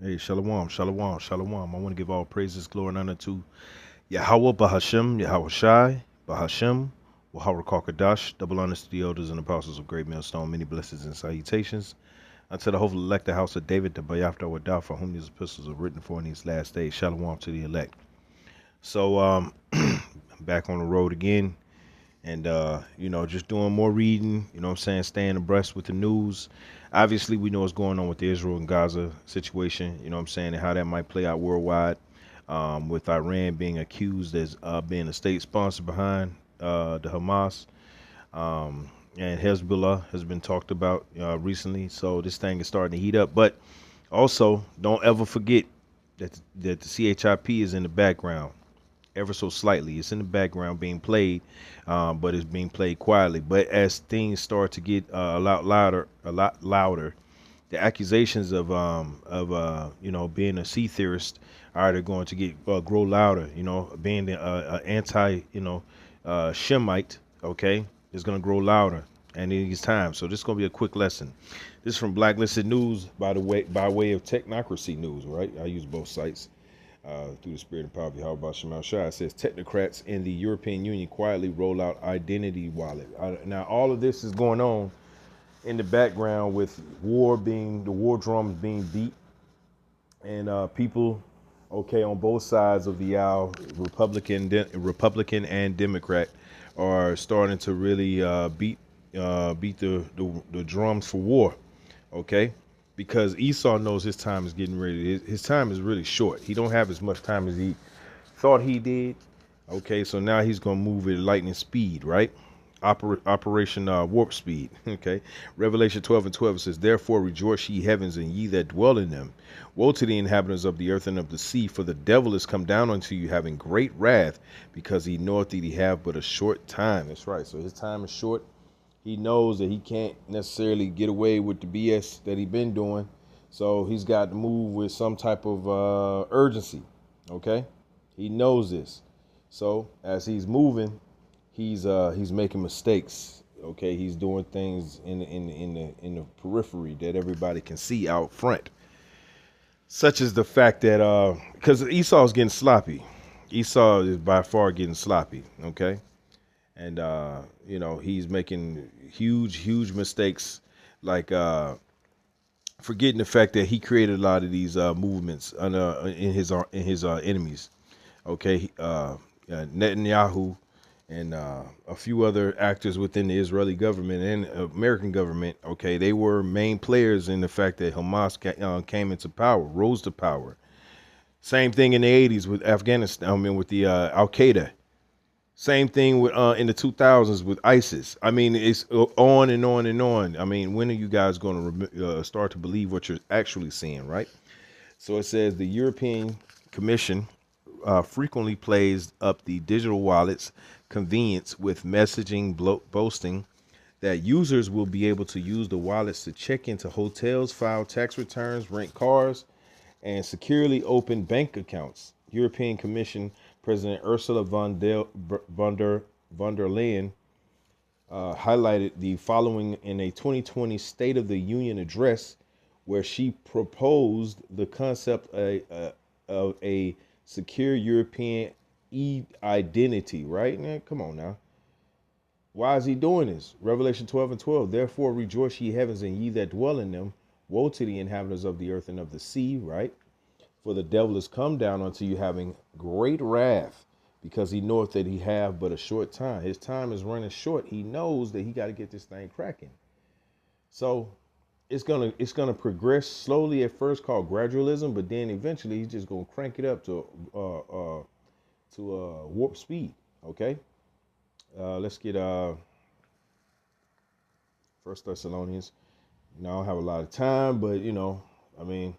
Hey, shalom, shalom, shalom. I want to give all praises, glory, and honor to Yahweh, Bahashem, Yahweh Shai, Bahashem, Wahara Kakadash, double honors to the elders and apostles of Great Millstone, many blessings and salutations. Unto the hopefully elect the house of David, the Bayafta Wadah, for whom these epistles are written for in these last days. Shalom to the elect. So, back on the road again, and just doing more reading, what I'm saying, staying abreast with the news. Obviously we know what's going on with the Israel and Gaza situation, what I'm saying, and how that might play out worldwide, with Iran being accused as being a state sponsor behind the Hamas, and Hezbollah has been talked about recently. So this thing is starting to heat up, but also don't ever forget that the CHIP is in the background ever so slightly. It's in the background being played, but it's being played quietly. But as things start to get a lot louder, the accusations of being a sea theorist are either going to get grow louder. Being the anti Shemite, okay, is going to grow louder, and it is time. So this is going to be a quick lesson. This is from Blacklisted News, by way of Technocracy News. Right, I use both sites through the spirit and power of Yahweh Shemal Shah. It says technocrats in the European Union quietly roll out identity wallet. Now, all of this is going on in the background with the war drums being beat, and people, okay, on both sides of the aisle, Republican and Democrat, are starting to really beat the drums for war. Okay, because Esau knows his time is getting ready. His time is really short. He don't have as much time as he thought he did. Okay, so now he's gonna move at lightning speed, right? Operation Warp Speed. Okay, Revelation 12:12 says, "Therefore rejoice, ye heavens, and ye that dwell in them. Woe to the inhabitants of the earth and of the sea, for the devil is come down unto you, having great wrath, because he knoweth that he have but a short time." That's right. So his time is short. He knows that he can't necessarily get away with the BS that he's been doing. So he's got to move with some type of urgency. Okay, he knows this. So as he's moving, he's making mistakes. Okay, he's doing things in the periphery that everybody can see out front, such as the fact that because Esau's getting sloppy. Esau is by far getting sloppy. Okay, and he's making huge mistakes, like forgetting the fact that he created a lot of these movements in his enemies. Okay, Netanyahu and a few other actors within the Israeli government and American government. Okay, they were main players in the fact that Hamas came into power, rose to power. Same thing in the '80s with Afghanistan. I mean, with the Al Qaeda. Same thing with in the 2000s with ISIS. I mean, it's on and on and on. I mean, when are you guys going to start to believe what you're actually seeing, right? So it says the European Commission frequently plays up the digital wallets convenience with messaging boasting that users will be able to use the wallets to check into hotels, file tax returns, rent cars, and securely open bank accounts. European Commission President Ursula von der Leyen highlighted the following in a 2020 State of the Union address, where she proposed the concept of a secure European identity. Right now, come on now. Why is he doing this? Revelation 12:12. Therefore rejoice, ye heavens, and ye that dwell in them. Woe to the inhabitants of the earth and of the sea. Right. For the devil is come down unto you, having great wrath, because he knoweth that he have but a short time. His time is running short. He knows that he got to get this thing cracking. So it's gonna progress slowly at first, called gradualism, but then eventually he's just gonna crank it up to warp speed. Okay, let's get First Thessalonians. I don't have a lot of time, but I mean,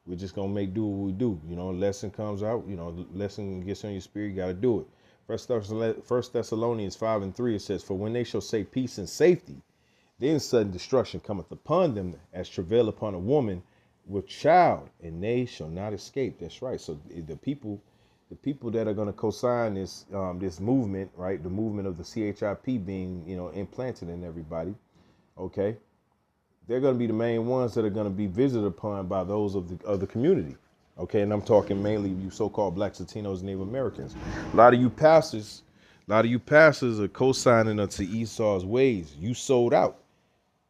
we're just gonna make do what we do. Lesson comes out. Lesson gets on your spirit. You got to do it. First Thessalonians 5:3, it says, "For when they shall say peace and safety, then sudden destruction cometh upon them, as travail upon a woman with child, and they shall not escape." That's right. So the people that are going to co-sign this movement, right? The movement of the CHIP being implanted in everybody. Okay, they're going to be the main ones that are going to be visited upon by those of the community. Okay, and I'm talking mainly you so-called blacks, Latinos, Native Americans. A lot of you pastors, are co-signing unto Esau's ways. You sold out.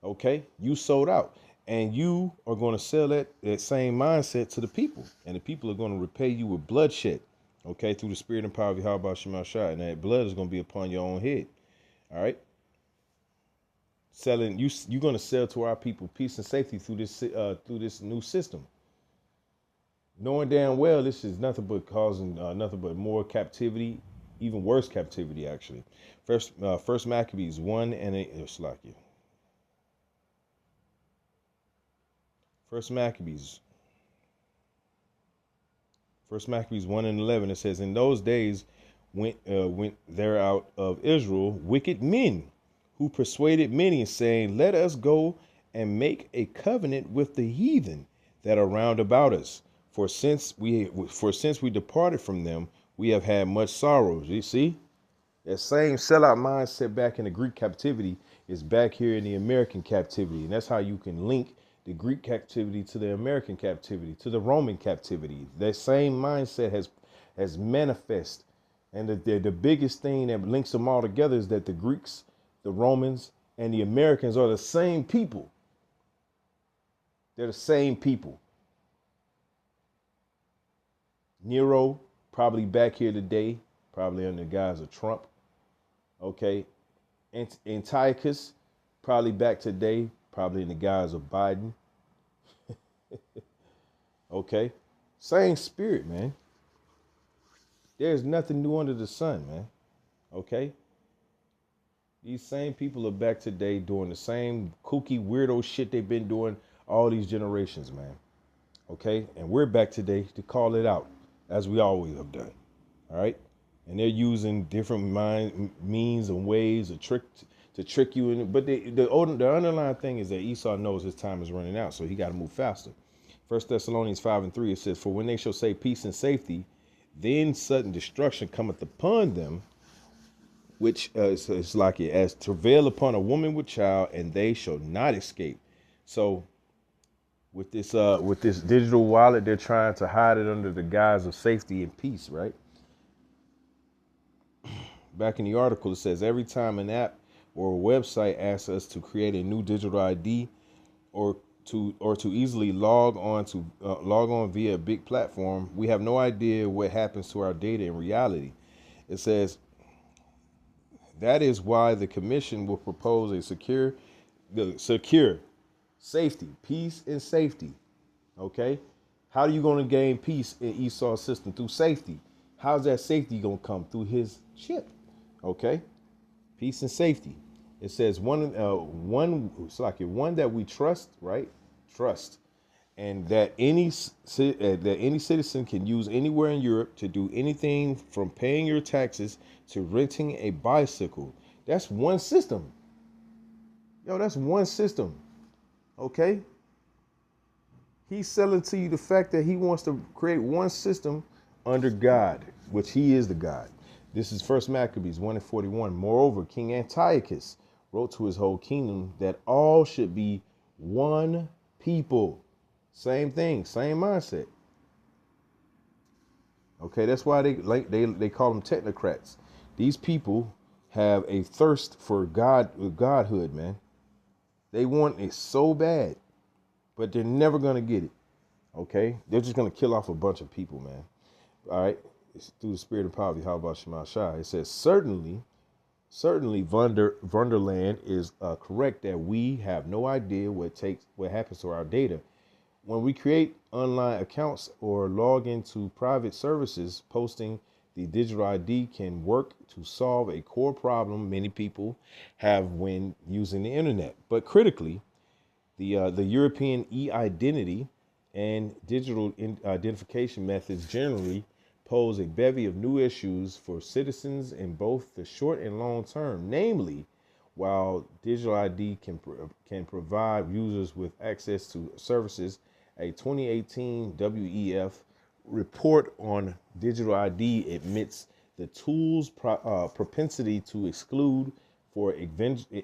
Okay, you sold out, and you are going to sell that same mindset to the people, and the people are going to repay you with bloodshed. Okay, through the spirit and power of Yahweh Shema Shai, and that blood is going to be upon your own head. All right, selling you're going to sell to our people peace and safety through this new system, knowing damn well this is nothing but causing nothing but more captivity, even worse captivity actually. First Maccabees 1:8. It's like you. First Maccabees. First Maccabees 1:11. It says, "In those days went there out of Israel wicked men, who persuaded many, saying, Let us go and make a covenant with the heathen that are round about us. For since we departed from them, we have had much sorrows." You see, that same sellout mindset back in the Greek captivity is back here in the American captivity. And that's how you can link the Greek captivity to the American captivity, to the Roman captivity. That same mindset has manifest. And the biggest thing that links them all together is that the Greeks, the Romans, and the Americans are the same people. They're the same people. Nero, probably back here today, probably under the guise of Trump. Okay. Antiochus, probably back today, probably in the guise of Biden. Okay. Same spirit, man. There's nothing new under the sun, man. Okay. These same people are back today doing the same kooky, weirdo shit they've been doing all these generations, man. Okay. And we're back today to call it out, as we always have done. All right. And they're using different means and ways to trick you in. But the underlying thing is that Esau knows his time is running out, so he got to move faster. 1 Thessalonians 5:3, it says, "For when they shall say peace and safety, then sudden destruction cometh upon them, which is like it as travail upon a woman with child, and they shall not escape." So with this digital wallet, they're trying to hide it under the guise of safety and peace, right? Back in the article, it says every time an app or a website asks us to create a new digital ID or to easily log on via a big platform, we have no idea what happens to our data in reality. It says that is why the commission will propose a secure, safety, peace and safety. Okay, how are you going to gain peace in Esau's system? Through safety. How's that safety going to come? Through his chip. Okay, peace and safety. It says one that we trust, right? Trust, and that any citizen can use anywhere in Europe to do anything from paying your taxes to renting a bicycle. That's one system. Yo, that's one system. Okay. He's selling to you the fact that he wants to create one system under God, which he is the God. This is First Maccabees 1:41. "Moreover, King Antiochus wrote to his whole kingdom that all should be one people." Same thing, same mindset. Okay, that's why they call them technocrats. These people have a thirst for godhood, man. They want it so bad, but they're never gonna get it. Okay, they're just gonna kill off a bunch of people, man. All right. It's through the spirit of poverty. How about Shema Shai? It says, certainly, Wunderland is correct that we have no idea what happens to our data. When we create online accounts or log into private services, posting the digital ID can work to solve a core problem many people have when using the internet. But critically, the European e-identity and digital identification methods generally pose a bevy of new issues for citizens in both the short and long term. Namely, while digital ID can provide users with access to services, a 2018 WEF report on digital ID admits the tool's propensity to exclude for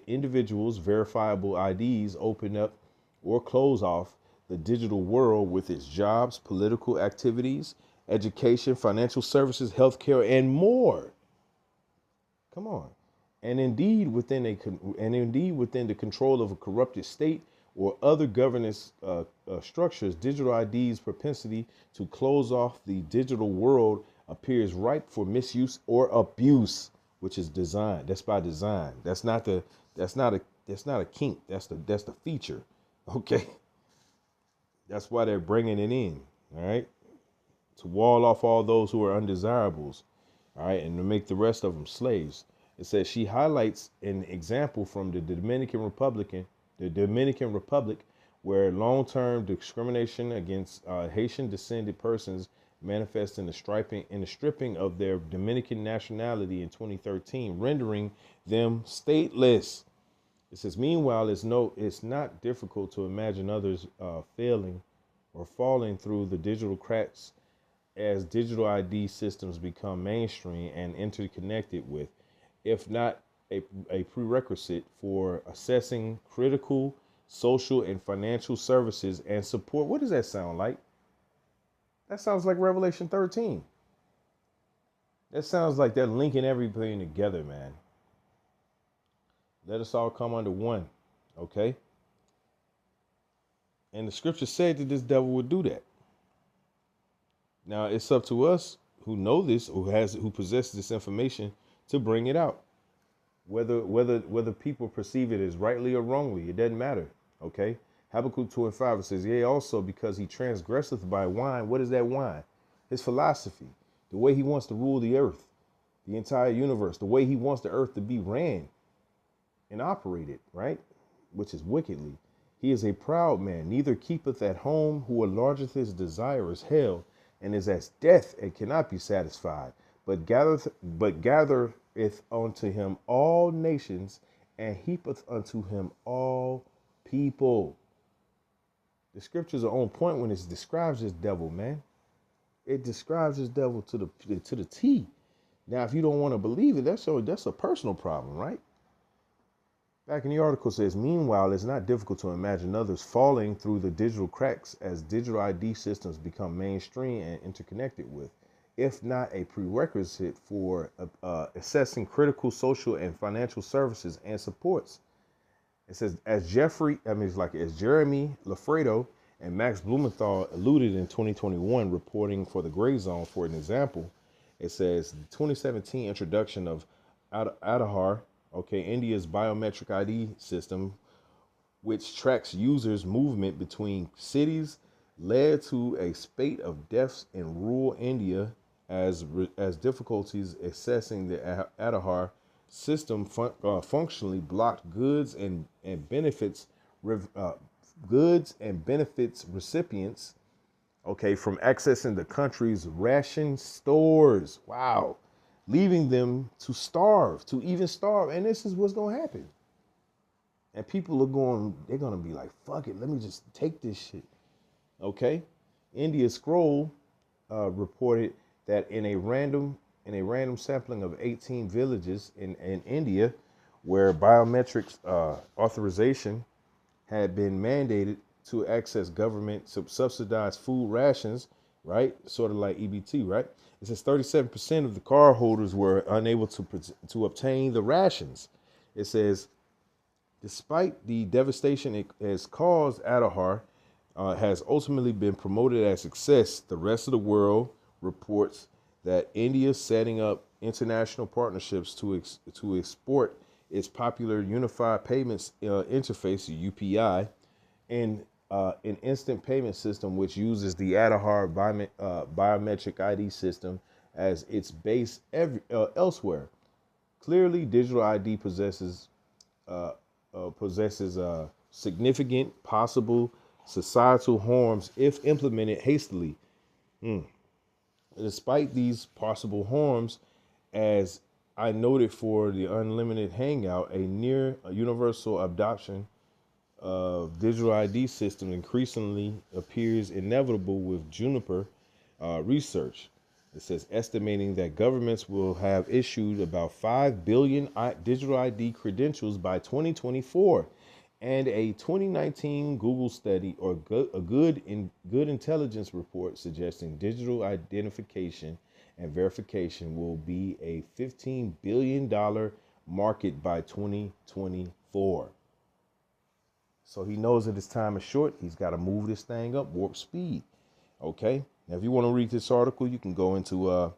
individuals verifiable IDs open up or close off the digital world with its jobs, political activities, education, financial services, healthcare, and more. Come on. And indeed within the control of a corrupted state or other governance structures, digital ID's propensity to close off the digital world appears ripe for misuse or abuse, which is design. That's by design. That's not a kink. That's the feature. Okay. That's why they're bringing it in. All right. To wall off all those who are undesirables. All right, and to make the rest of them slaves. It says she highlights an example from the Dominican Republic, where long-term discrimination against Haitian-descended persons manifests in the stripping of their Dominican nationality in 2013, rendering them stateless. It says, meanwhile, it's not difficult to imagine others failing or falling through the digital cracks as digital ID systems become mainstream and interconnected with, if not a prerequisite for assessing critical social and financial services and support. What does that sound like? That sounds like Revelation 13. That sounds like they're linking everything together, man. Let us all come under one, okay? And the scripture said that this devil would do that. Now it's up to us who know this, who possess this information, to bring it out. Whether people perceive it as rightly or wrongly, it doesn't matter. Okay. Habakkuk 2:5 says, yea, also because he transgresseth by wine. What is that wine? His philosophy, the way he wants to rule the earth, the entire universe, the way he wants the earth to be ran and operated, right? Which is wickedly. He is a proud man, neither keepeth at home, who enlargeth his desire as hell, and is as death and cannot be satisfied, but gathereth unto him all nations, and heapeth unto him all people. The scriptures are on point when it describes this devil, man. It describes this devil to the T. Now, if you don't want to believe it, that's a personal problem, right? Back in the article says, meanwhile, it's not difficult to imagine others falling through the digital cracks as digital ID systems become mainstream and interconnected with, if not a prerequisite for assessing critical social and financial services and supports. It says, as Jeremy Lafredo and Max Blumenthal alluded in 2021, reporting for the Gray Zone, for an example, it says the 2017 introduction of Aadhaar, India's biometric ID system, which tracks users' movement between cities, led to a spate of deaths in rural India as difficulties accessing the Aadhaar system functionally blocked goods and benefits recipients, from accessing the country's ration stores. Wow. Leaving them to even starve. And this is what's going to happen. And people they're going to be like, fuck it, let me just take this shit. Okay. India Scroll reported that in a random sampling of 18 villages in India, where biometrics authorization had been mandated to access government subsidized food rations, right? Sort of like EBT, right? It says 37% of the card holders were unable to obtain the rations. It says, despite the devastation it has caused, Aadhaar has ultimately been promoted as success. The rest of the world reports that India is setting up international partnerships to export its popular Unified Payments Interface, UPI, and an instant payment system which uses the Aadhaar biometric ID system as its base elsewhere. Clearly, digital ID possesses significant possible societal harms if implemented hastily. Despite these possible harms, as I noted for the Unlimited Hangout, a near universal adoption of digital ID systems increasingly appears inevitable with Juniper research. It says estimating that governments will have issued about 5 billion digital ID credentials by 2024, And a 2019 Google study or good intelligence report suggesting digital identification and verification will be a $15 billion market by 2024. So he knows that his time is short. He's got to move this thing up warp speed. Okay. Now, if you want to read this article, you can go into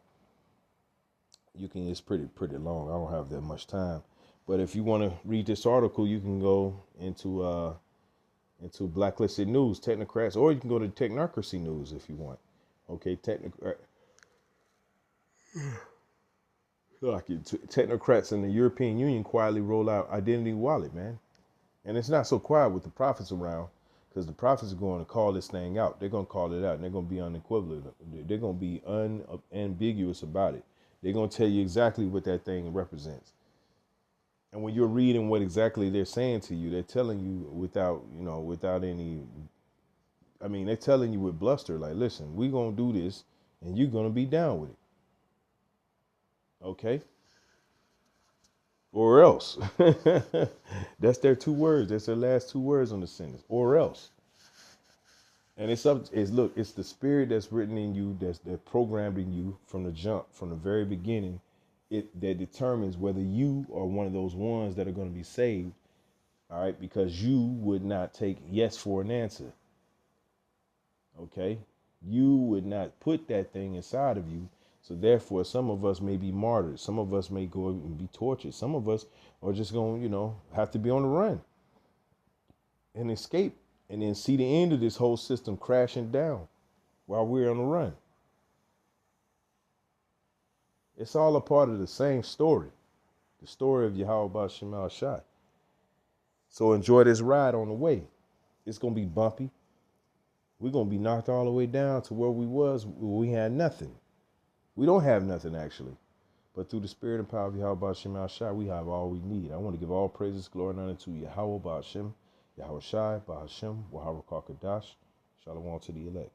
it's pretty long. I don't have that much time. But if you want to read this article, you can go into Blacklisted News, Technocrats, or you can go to Technocracy News if you want. Okay, Technocrats in the European Union quietly roll out Identity Wallet, man. And it's not so quiet with the prophets around, because the prophets are going to call this thing out. They're going to call it out, and they're going to be unequivocal. They're going to be unambiguous about it. They're going to tell you exactly what that thing represents. And when you're reading what exactly they're saying to you, they're telling you without any, they're telling you with bluster, like, listen, we're going to do this, and you're going to be down with it. Okay? Or else. That's their two words. That's their last two words on the sentence. Or else. And it's the spirit that's written in you, that's programmed in you from the jump, from the very beginning, that determines whether you are one of those ones that are going to be saved. All right, because you would not take yes for an answer. Okay? You would not put that thing inside of you. So therefore, some of us may be martyred. Some of us may go and be tortured. Some of us are just going to, have to be on the run and escape, and then see the end of this whole system crashing down while we're on the run. It's all a part of the same story, the story of Yahweh Shemal Shai. So enjoy this ride on the way. It's going to be bumpy. We're going to be knocked all the way down to where we was when we had nothing. We don't have nothing, actually. But through the spirit and power of Yahweh Shemal Shai, we have all we need. I want to give all praises, glory, and honor to Yahweh Ba'ashem, Yahweh Shai, Ba'ashem, Wahara Kakadash. Shalom to the elect.